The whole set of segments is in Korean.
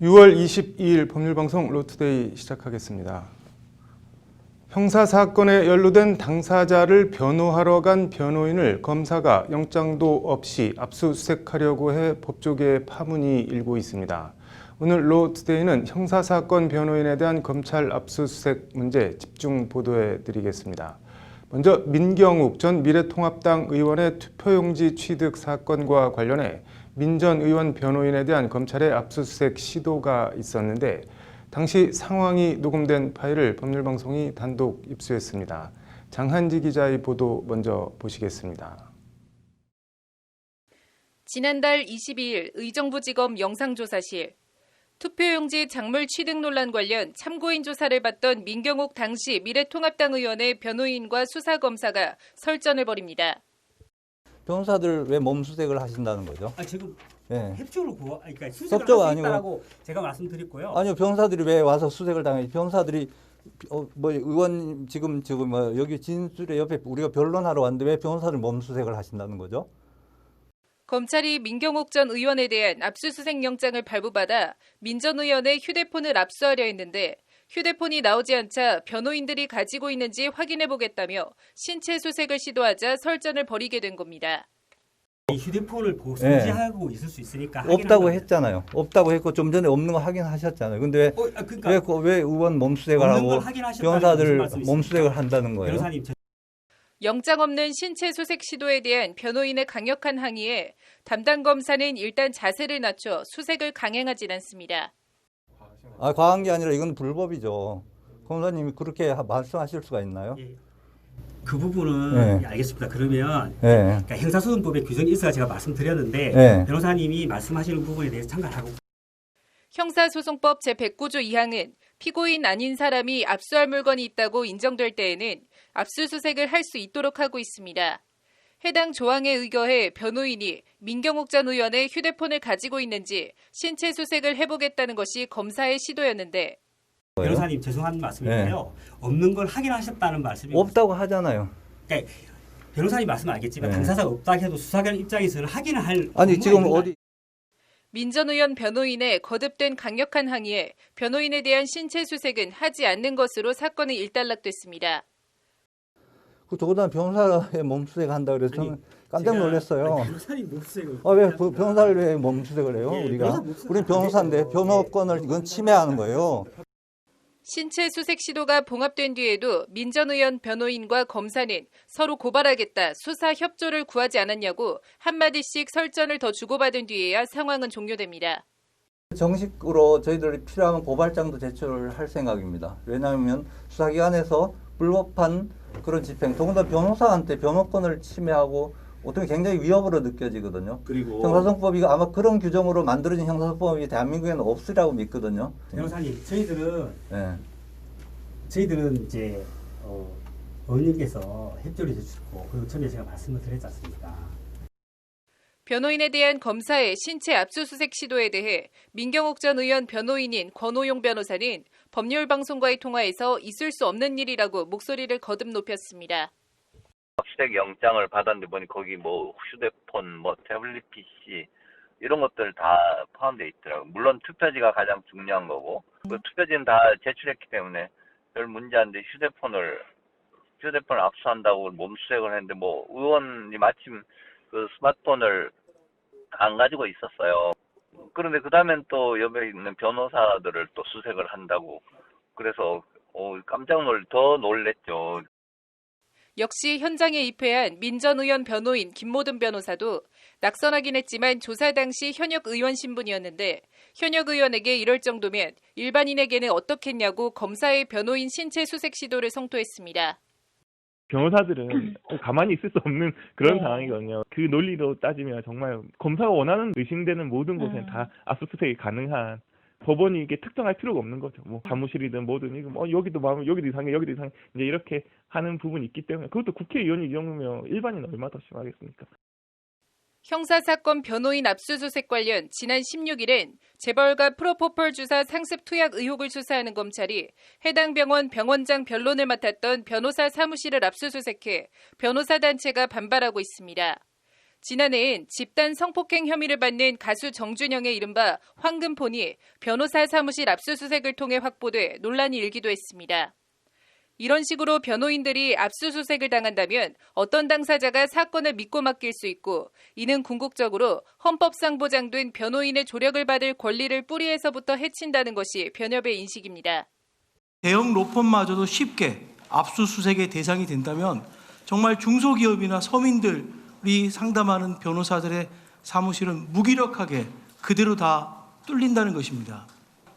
6월 22일 법률방송 로투데이 시작하겠습니다. 형사사건에 연루된 당사자를 변호하러 간 변호인을 검사가 영장도 없이 압수수색하려고 해 법조계에 파문이 일고 있습니다. 오늘 로투데이는 형사사건 변호인에 대한 검찰 압수수색 문제 집중 보도해 드리겠습니다. 먼저 민경욱 전 미래통합당 의원의 투표용지 취득 사건과 관련해 민 전 의원 변호인에 대한 검찰의 압수수색 시도가 있었는데 당시 상황이 녹음된 파일을 법률방송이 단독 입수했습니다. 장한지 기자의 보도 먼저 보시겠습니다. 지난달 22일 의정부지검 영상조사실 투표용지 작물 취득 논란 관련 참고인 조사를 받던 민경욱 당시 미래통합당 의원의 변호인과 수사검사가 설전을 벌입니다. 변호사들 왜 몸수색을 하신다는 거죠? 지금 네. 협조로 그러니까 수색을 할 수 있다라고 제가 말씀드렸고요. 아니요, 변호사들이 왜 와서 수색을 당해? 변호사들이 뭐 의원 지금 뭐 여기 진술의 옆에 우리가 변론하러 왔는데 왜 변호사들 몸수색을 하신다는 거죠? 검찰이 민경욱 전 의원에 대한 압수수색 영장을 발부받아 민 전 의원의 휴대폰을 압수하려 했는데 휴대폰이 나오지 않자 변호인들이 가지고 있는지 확인해보겠다며 신체 수색을 시도하자 설전을 벌이게 된 겁니다. 이 휴대폰을 소지하고 있을 수 있으니까 없다고 했잖아요. 없다고 했고 좀 전에 없는 거 확인하셨잖아요. 근데 왜 의원 몸수색을 하고 변호사들 몸수색을 한다는 거예요? 변호사님, 영장 없는 신체 수색 시도에 대한 변호인의 강력한 항의에 담당 검사는 일단 자세를 낮춰 수색을 강행하진 않습니다. 과한 게 아니라 이건 불법이죠. 검사님이 그렇게 말씀하실 수가 있나요? 예. 그 부분은 알겠습니다. 그러면 그러니까 형사소송법의 규정이 있어야 제가 말씀드렸는데 변호사님이 말씀하시는 부분에 대해서 참관하고. 형사소송법 제109조 2항은 피고인 아닌 사람이 압수할 물건이 있다고 인정될 때에는 압수수색을 할 수 있도록 하고 있습니다. 해당 조항에 의거해 변호인이 민경욱 전 의원의 휴대폰을 가지고 있는지 신체 수색을 해보겠다는 것이 검사의 시도였는데 변호사님 죄송한 말씀인데요. 없는 걸 확인하셨다는 말씀이 없다고 하잖아요. 그러니까 변호사님 말씀은 알겠지만 당사자가 없다 해도 수사관 입장에서는 확인을 할 아니 지금 어디 민 전 의원 변호인의 거듭된 강력한 항의에 변호인에 대한 신체 수색은 하지 않는 것으로 사건은 일단락됐습니다. 더군다나 변호사의 몸수색 한다 그래서 저는 깜짝 놀랐어요. 변호사님 몸수색을 왜 변호사를 왜 몸수색을 해요? 우리는 변호사인데 변호권을 이건 침해하는 거예요. 신체 수색 시도가 봉합된 뒤에도 민 전 의원 변호인과 검사는 서로 고발하겠다, 수사 협조를 구하지 않았냐고 한마디씩 설전을 더 주고받은 뒤에야 상황은 종료됩니다. 정식으로 저희들이 필요하면 고발장도 제출할 생각입니다. 왜냐하면 수사기관에서 불법한 그런 집행, 더군다나 변호사한테 변호권을 침해하고 어떻게 굉장히 위협으로 느껴지거든요. 그리고 형사소송법이 아마 그런 규정으로 만들어진 형사소송법이 대한민국에는 없으리라고 믿거든요. 변호사님, 저희들은 이제 의원님께서 협조를 해주셨고 그리고 처음에 제가 말씀을 드렸지 않습니까? 변호인에 대한 검사의 신체 압수수색 시도에 대해 민경욱 전 의원 변호인인 권오용 변호사는 법률방송과의 통화에서 있을 수 없는 일이라고 목소리를 거듭 높였습니다. 압수수색 영장을 받았는데 보니 거기 뭐 휴대폰, 태블릿 PC 이런 것들 다 포함되어 있더라고요. 물론 투표지가 가장 중요한 거고 그 투표지는 다 제출했기 때문에 별 문제 안 돼. 휴대폰을 압수한다고 몸수색을 했는데 의원이 마침 그 스마트폰을 안 가지고 있었어요. 그런데 그 다음엔 또 옆에 있는 변호사들을 또 수색을 한다고. 그래서 더 놀랬죠. 역시 현장에 입회한 민 전 의원 변호인 김모든 변호사도 낙선하긴 했지만 조사 당시 현역 의원 신분이었는데 현역 의원에게 이럴 정도면 일반인에게는 어떻겠냐고 검사의 변호인 신체 수색 시도를 성토했습니다. 변호사들은 가만히 있을 수 없는 그런 상황이거든요. 그 논리로 따지면 정말 검사가 원하는 의심되는 모든 곳에 다 압수수색이 가능한, 법원이 이게 특정할 필요가 없는 거죠. 사무실이든 뭐든 여기도 이상해 이제 이렇게 하는 부분이 있기 때문에, 그것도 국회의원이 이 정도면 일반인은 얼마나 더 심하겠습니까? 형사사건 변호인 압수수색 관련 지난 16일엔 재벌가 프로포폴 주사 상습 투약 의혹을 수사하는 검찰이 해당 병원 병원장 변론을 맡았던 변호사 사무실을 압수수색해 변호사 단체가 반발하고 있습니다. 지난해엔 집단 성폭행 혐의를 받는 가수 정준영의 이른바 황금폰이 변호사 사무실 압수수색을 통해 확보돼 논란이 일기도 했습니다. 이런 식으로 변호인들이 압수수색을 당한다면 어떤 당사자가 사건을 믿고 맡길 수 있고, 이는 궁극적으로 헌법상 보장된 변호인의 조력을 받을 권리를 뿌리에서부터 해친다는 것이 변협의 인식입니다. 대형 로펌마저도 쉽게 압수수색의 대상이 된다면 정말 중소기업이나 서민들이 상담하는 변호사들의 사무실은 무기력하게 그대로 다 뚫린다는 것입니다.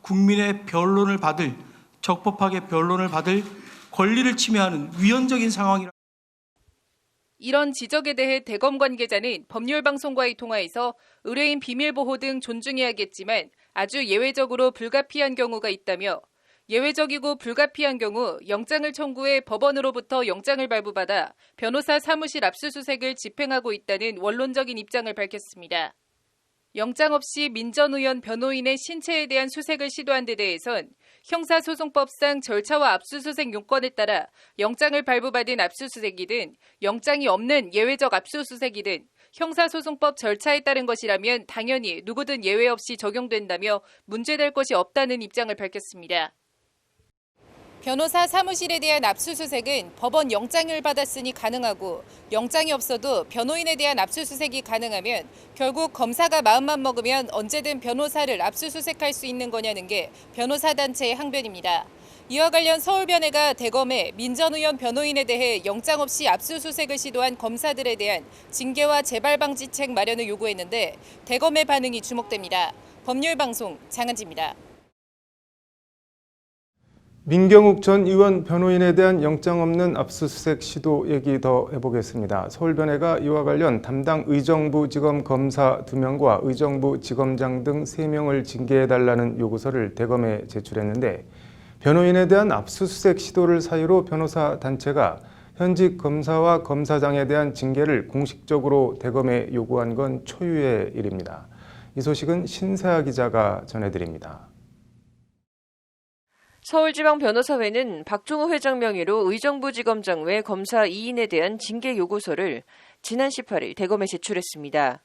국민의 변론을 받을, 적법하게 변론을 받을 권리를 침해하는 위헌적인 상황이라. 이런 지적에 대해 대검 관계자는 법률방송과의 통화에서 의뢰인 비밀보호 등 존중해야겠지만 아주 예외적으로 불가피한 경우가 있다며, 예외적이고 불가피한 경우 영장을 청구해 법원으로부터 영장을 발부받아 변호사 사무실 압수수색을 집행하고 있다는 원론적인 입장을 밝혔습니다. 영장 없이 민 전 의원 변호인의 신체에 대한 수색을 시도한 데 대해선 형사소송법상 절차와 압수수색 요건에 따라 영장을 발부받은 압수수색이든 영장이 없는 예외적 압수수색이든 형사소송법 절차에 따른 것이라면 당연히 누구든 예외 없이 적용된다며 문제될 것이 없다는 입장을 밝혔습니다. 변호사 사무실에 대한 압수수색은 법원 영장을 받았으니 가능하고, 영장이 없어도 변호인에 대한 압수수색이 가능하면 결국 검사가 마음만 먹으면 언제든 변호사를 압수수색할 수 있는 거냐는 게 변호사 단체의 항변입니다. 이와 관련 서울변회가 대검에 민 전 의원 변호인에 대해 영장 없이 압수수색을 시도한 검사들에 대한 징계와 재발방지책 마련을 요구했는데 대검의 반응이 주목됩니다. 법률방송 장한지입니다. 민경욱 전 의원 변호인에 대한 영장 없는 압수수색 시도 얘기 더 해보겠습니다. 서울변회가 이와 관련 담당 의정부지검 검사 2명과 의정부지검장 등 3명을 징계해달라는 요구서를 대검에 제출했는데, 변호인에 대한 압수수색 시도를 사유로 변호사 단체가 현직 검사와 검사장에 대한 징계를 공식적으로 대검에 요구한 건 초유의 일입니다. 이 소식은 신세아 기자가 전해드립니다. 서울지방변호사회는 박종호 회장 명의로 의정부지검장 외 검사 2인에 대한 징계 요구서를 지난 18일 대검에 제출했습니다.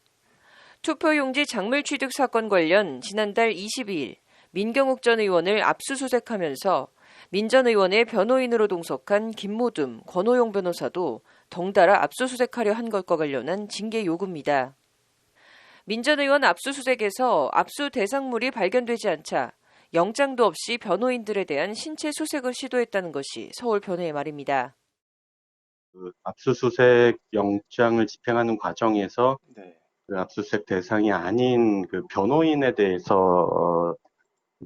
투표용지 작물 취득 사건 관련 지난달 22일 민경욱 전 의원을 압수수색하면서 민 전 의원의 변호인으로 동석한 김모둠, 권호용 변호사도 덩달아 압수수색하려 한 것과 관련한 징계 요구입니다. 민 전 의원 압수수색에서 압수 대상물이 발견되지 않자 영장도 없이 변호인들에 대한 신체 수색을 시도했다는 것이 서울변회의 말입니다. 압수수색 영장을 집행하는 과정에서 그 압수수색 대상이 아닌 그 변호인에 대해서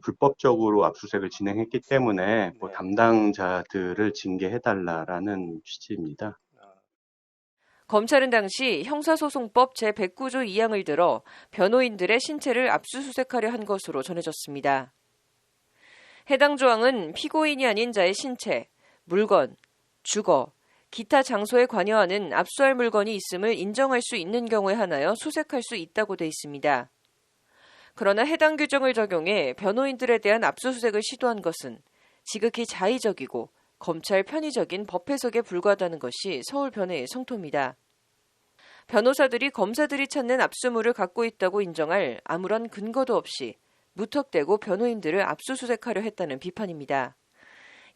불법적으로 압수수색을 진행했기 때문에 뭐 담당자들을 징계해달라라는 취지입니다. 검찰은 당시 형사소송법 제109조 2항을 들어 변호인들의 신체를 압수수색하려 한 것으로 전해졌습니다. 해당 조항은 피고인이 아닌 자의 신체, 물건, 주거, 기타 장소에 관여하는 압수할 물건이 있음을 인정할 수 있는 경우에 한하여 수색할 수 있다고 돼 있습니다. 그러나 해당 규정을 적용해 변호인들에 대한 압수수색을 시도한 것은 지극히 자의적이고 검찰 편의적인 법 해석에 불과하다는 것이 서울변회의 성토입니다. 변호사들이 검사들이 찾는 압수물을 갖고 있다고 인정할 아무런 근거도 없이 무턱대고 변호인들을 압수수색하려 했다는 비판입니다.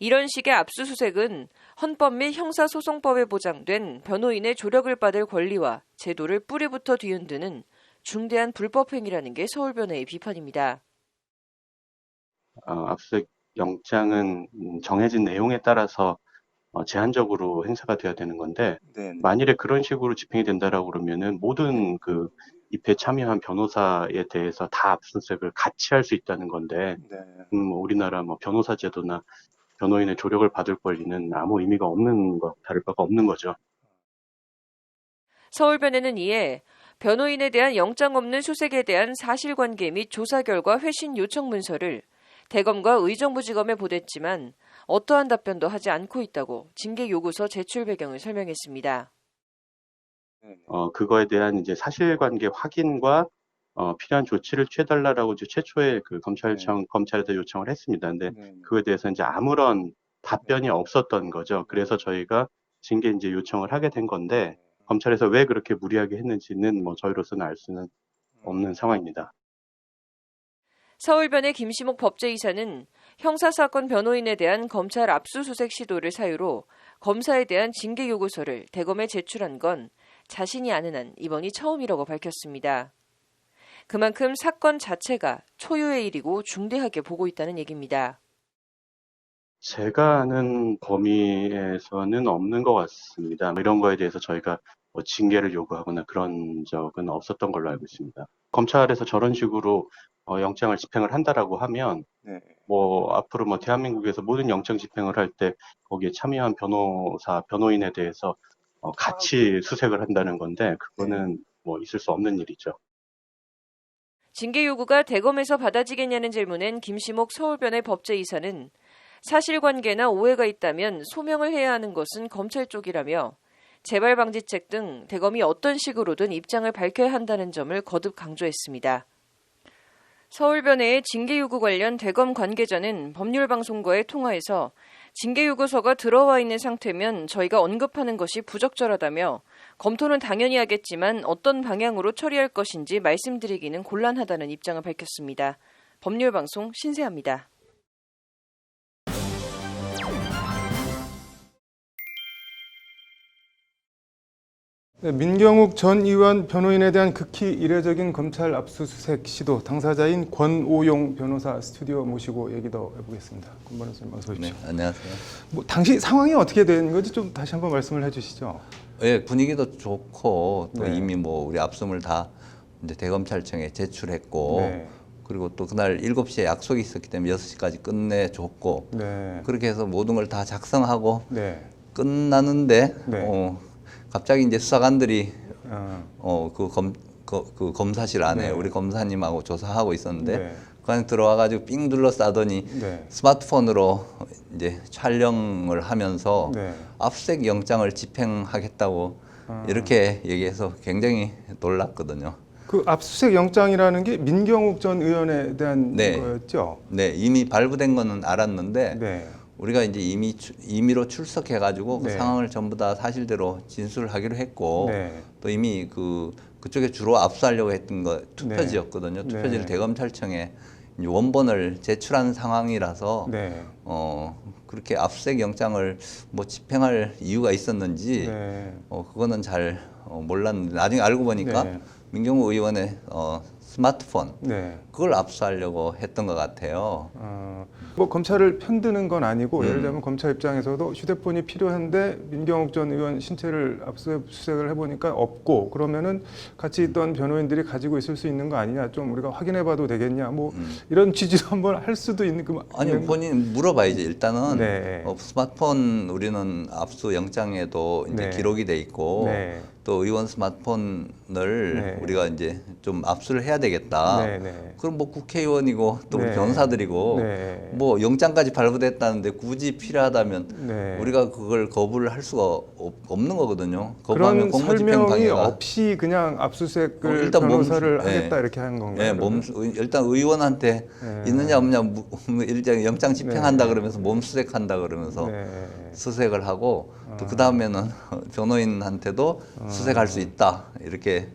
이런 식의 압수수색은 헌법 및 형사소송법에 보장된 변호인의 조력을 받을 권리와 제도를 뿌리부터 뒤흔드는 중대한 불법행위라는 게 서울변회의 비판입니다. 압수수색 영장은 정해진 내용에 따라서 제한적으로 행사가 돼야 되는 건데, 만일에 그런 식으로 집행이 된다라고 그러면은 모든 그 입회에 참여한 변호사에 대해서 다 압수수색을 같이 할 수 있다는 건데, 우리나라 뭐 변호사 제도나 변호인의 조력을 받을 권리는 아무 의미가 없는 것, 다를 바가 없는 거죠. 서울변회는 이에 변호인에 대한 영장 없는 수색에 대한 사실관계 및 조사 결과 회신 요청 문서를 대검과 의정부지검에 보냈지만 어떠한 답변도 하지 않고 있다고 징계 요구서 제출 배경을 설명했습니다. 그거에 대한 이제 사실관계 확인과 필요한 조치를 취해달라라고 이제 최초에 그 검찰에다 요청을 했습니다. 근데 그거에 대해서 이제 아무런 답변이 없었던 거죠. 그래서 저희가 징계 이제 요청을 하게 된 건데, 검찰에서 왜 그렇게 무리하게 했는지는 뭐 저희로서는 알 수는 없는 상황입니다. 서울변의 김시목 법제이사는 형사사건 변호인에 대한 검찰 압수수색 시도를 사유로 검사에 대한 징계 요구서를 대검에 제출한 건 자신이 아는 한 이번이 처음이라고 밝혔습니다. 그만큼 사건 자체가 초유의 일이고 중대하게 보고 있다는 얘기입니다. 제가 아는 범위에서는 없는 것 같습니다. 이런 거에 대해서 저희가 뭐 징계를 요구하거나 그런 적은 없었던 걸로 알고 있습니다. 검찰에서 저런 식으로 영장을 집행을 한다라고 하면 뭐 앞으로 뭐 대한민국에서 모든 영장 집행을 할 때 거기에 참여한 변호인에 대해서 같이 수색을 한다는 건데 그거는 뭐 있을 수 없는 일이죠. 징계 요구가 대검에서 받아지겠냐는 질문엔 김시목 서울변의 법제이사는 사실관계나 오해가 있다면 소명을 해야 하는 것은 검찰 쪽이라며 재발방지책 등 대검이 어떤 식으로든 입장을 밝혀야 한다는 점을 거듭 강조했습니다. 서울변의 징계 요구 관련 대검 관계자는 법률방송과의 통화에서 징계 요구서가 들어와 있는 상태면 저희가 언급하는 것이 부적절하다며 검토는 당연히 하겠지만 어떤 방향으로 처리할 것인지 말씀드리기는 곤란하다는 입장을 밝혔습니다. 법률방송 신세아입니다. 네, 민경욱 전 의원 변호인에 대한 극히 이례적인 검찰 압수수색 시도 당사자인 권오용 변호사 스튜디오 모시고 얘기 더 해보겠습니다. 권 변호사님 어서 오십시오. 네, 안녕하세요. 뭐 당시 상황이 어떻게 된 건지 좀 다시 한번 말씀을 해주시죠. 예, 분위기도 좋고 또 네. 이미 뭐 우리 압수물 다 이제 대검찰청에 제출했고 네. 그리고 또 그날 7시에 약속이 있었기 때문에 6시까지 끝내줬고 네. 그렇게 해서 모든 걸 다 작성하고 네. 끝나는데 네. 갑자기 이제 수사관들이 그 검사실 안에 네. 우리 검사님하고 조사하고 있었는데 네. 그 안에 들어와가지고 삥 둘러싸더니 네. 스마트폰으로 이제 촬영을 하면서 네. 압수수색 영장을 집행하겠다고 이렇게 얘기해서 굉장히 놀랐거든요. 그 압수수색 영장이라는 게 민경욱 전 의원에 대한 네. 거였죠. 네, 이미 발부된 거는 알았는데 네. 우리가 이제 임의로 출석해가지고 그 네. 상황을 전부 다 사실대로 진술하기로 했고 네. 또 이미 그쪽에 주로 압수하려고 했던 거 투표지였거든요. 네. 투표지를 네. 대검찰청에 이제 원본을 제출한 상황이라서 네. 그렇게 압수수색 영장을 뭐 집행할 이유가 있었는지 네. 그거는 잘 몰랐는데 나중에 알고 보니까 네. 민경욱 의원의 스마트폰 네. 그걸 압수하려고 했던 것 같아요. 뭐 검찰을 편드는 건 아니고 예를 들면 검찰 입장에서도 휴대폰이 필요한데 민경욱 전 의원 신체를 압수수색을 해보니까 없고 그러면은 같이 있던 변호인들이 가지고 있을 수 있는 거 아니냐 좀 우리가 확인해봐도 되겠냐 뭐 이런 취지로 한번 할 수도 있는 아니요 본인 물어봐야지 일단은 네. 스마트폰 우리는 압수 영장에도 이제 네. 기록이 돼 있고 네. 또 의원 스마트폰을 네. 우리가 이제 좀 압수를 해야 되겠다. 네. 네. 그럼 뭐 국회의원이고 또 우리 네. 변호사들이고 네. 뭐 영장까지 발부됐다는데 굳이 필요하다면 네. 우리가 그걸 거부를 할 수가 없는 거거든요. 거부하면 그런 공무집행 설명이 방해가 없이 그냥 압수수색을 일단 변호사를 몸- 하겠다 네. 이렇게 하는 건가요? 네, 일단 의원한테 네. 있느냐 없느냐 일단 영장 집행한다 네. 그러면서 몸 수색한다 그러면서 네. 수색을 하고 또 그 다음에는 변호인한테도 수색할 수 있다 이렇게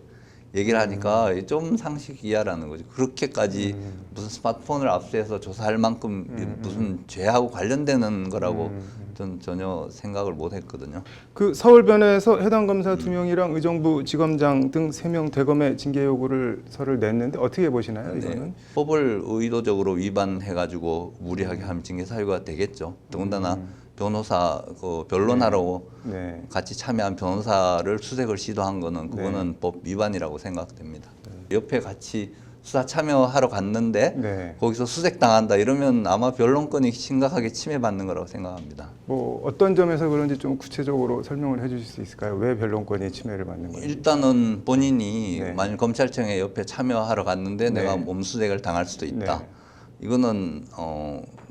얘기를 하니까 좀 상식 이하라는 거죠. 그렇게까지 무슨 스마트폰을 압수해서 조사할 만큼 무슨 죄하고 관련되는 거라고 전 전혀 생각을 못 했거든요. 그 서울변에서 해당 검사 2명이랑 의정부 지검장 등 3명 대검에 징계 요구서를 냈는데 어떻게 보시나요? 이거는? 네, 법을 의도적으로 위반해가지고 무리하게 하면 징계 사유가 되겠죠. 더군다나 변호사 변론하라고 네. 같이 참여한 변호사를 수색을 시도한 거는 그거는 법 위반이라고 생각됩니다. 옆에 같이 수사 참여하러 갔는데 네. 거기서 수색 당한다 이러면 아마 변론권이 심각하게 침해받는 거라고 생각합니다. 뭐 어떤 점에서 그런지 좀 구체적으로 설명을 해주실 수 있을까요? 왜 변론권이 침해를 받는 건지? 일단은 본인이 네. 만약 검찰청에 옆에 참여하러 갔는데 네. 내가 몸수색을 당할 수도 있다. 네. 이거는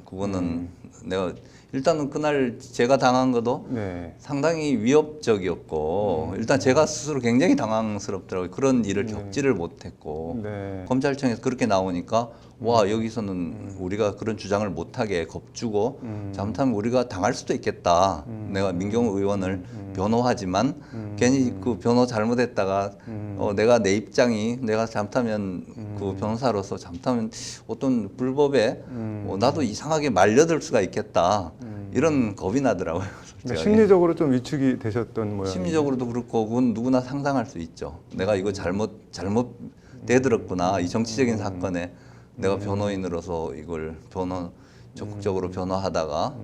그거는 내가 일단은 그날 제가 당한 것도 네. 상당히 위협적이었고 일단 제가 스스로 굉장히 당황스럽더라고요. 그런 일을 겪지를 못했고 네. 검찰청에서 그렇게 나오니까 와 여기서는 우리가 그런 주장을 못하게 겁주고 잘못하면 우리가 당할 수도 있겠다. 내가 민경우 의원을 변호하지만 괜히 그 변호 잘못했다가 내가 내 입장이 내가 잘못하면 그 변호사로서 잘못하면 어떤 불법에 나도 이상하게 말려들 수가 있겠다. 이런 겁이 나더라고요. 솔직하게. 심리적으로 좀 위축이 되셨던 모양이에요. 심리적으로도 그렇고 그건 누구나 상상할 수 있죠. 내가 이거 잘못 대들었구나. 이 정치적인 사건에 내가 변호인으로서 이걸 적극적으로 변호하다가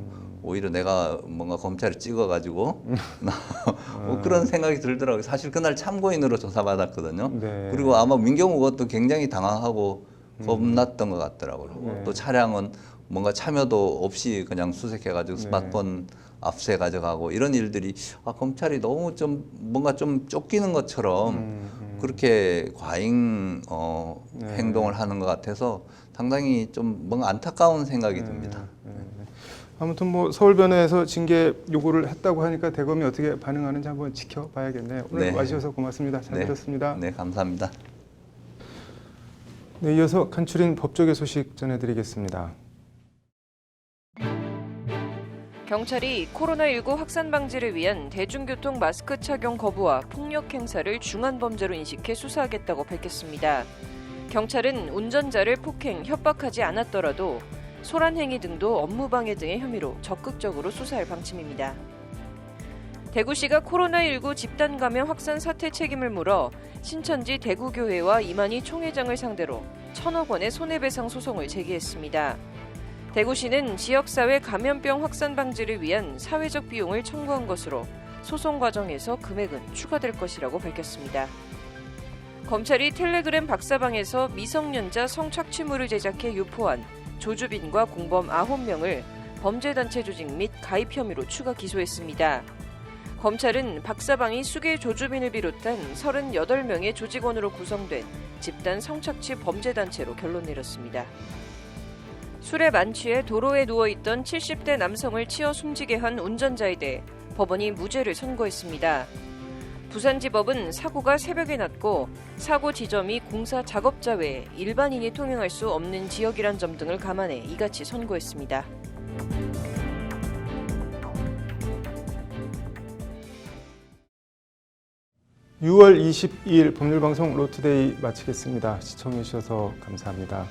오히려 내가 뭔가 검찰에 찍어가지고 뭐 그런 생각이 들더라고요. 사실 그날 참고인으로 조사받았거든요. 네. 그리고 아마 민경우 것도 굉장히 당황하고 겁났던 것 같더라고요. 또 차량은 뭔가 참여도 없이 그냥 수색해가지고 스마트폰 압수해 가져가고 이런 일들이 검찰이 너무 좀 뭔가 좀 쫓기는 것처럼 그렇게 과잉 행동을 하는 것 같아서 상당히 좀 뭔가 안타까운 생각이 듭니다. 아무튼 뭐 서울변호에서 징계 요구를 했다고 하니까 대검이 어떻게 반응하는지 한번 지켜봐야겠네요. 오늘 네. 와주셔서 고맙습니다. 잘 들었습니다. 네, 감사합니다. 네, 이어서 간추린 법조계 소식 전해드리겠습니다. 경찰이 코로나19 확산 방지를 위한 대중교통 마스크 착용 거부와 폭력 행사를 중한 범죄로 인식해 수사하겠다고 밝혔습니다. 경찰은 운전자를 폭행, 협박하지 않았더라도 소란 행위 등도 업무방해 등의 혐의로 적극적으로 수사할 방침입니다. 대구시가 코로나19 집단 감염 확산 사태 책임을 물어 신천지 대구교회와 이만희 총회장을 상대로 1,000억 원의 손해배상 소송을 제기했습니다. 대구시는 지역사회 감염병 확산 방지를 위한 사회적 비용을 청구한 것으로 소송 과정에서 금액은 추가될 것이라고 밝혔습니다. 검찰이 텔레그램 박사방에서 미성년자 성착취물을 제작해 유포한 조주빈과 공범 9명을 범죄단체 조직 및 가입 혐의로 추가 기소했습니다. 검찰은 박사방이 수계 조주빈을 비롯한 38명의 조직원으로 구성된 집단 성착취 범죄단체로 결론 내렸습니다. 술에 만취해 도로에 누워있던 70대 남성을 치어 숨지게 한 운전자에 대해 법원이 무죄를 선고했습니다. 부산지법은 사고가 새벽에 났고 사고 지점이 공사 작업자 외에 일반인이 통행할 수 없는 지역이란 점 등을 감안해 이같이 선고했습니다. (6월 22일) 법률방송 로투데이 마치겠습니다. 시청해주셔서 감사합니다.